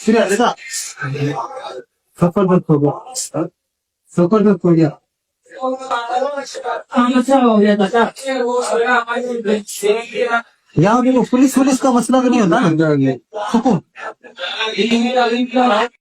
श्री हरिदा जबरदस्त हो गया जबरदस्त हो गया यहाँ देखो पुलिस का मसला तो नहीं होता ना हुकुम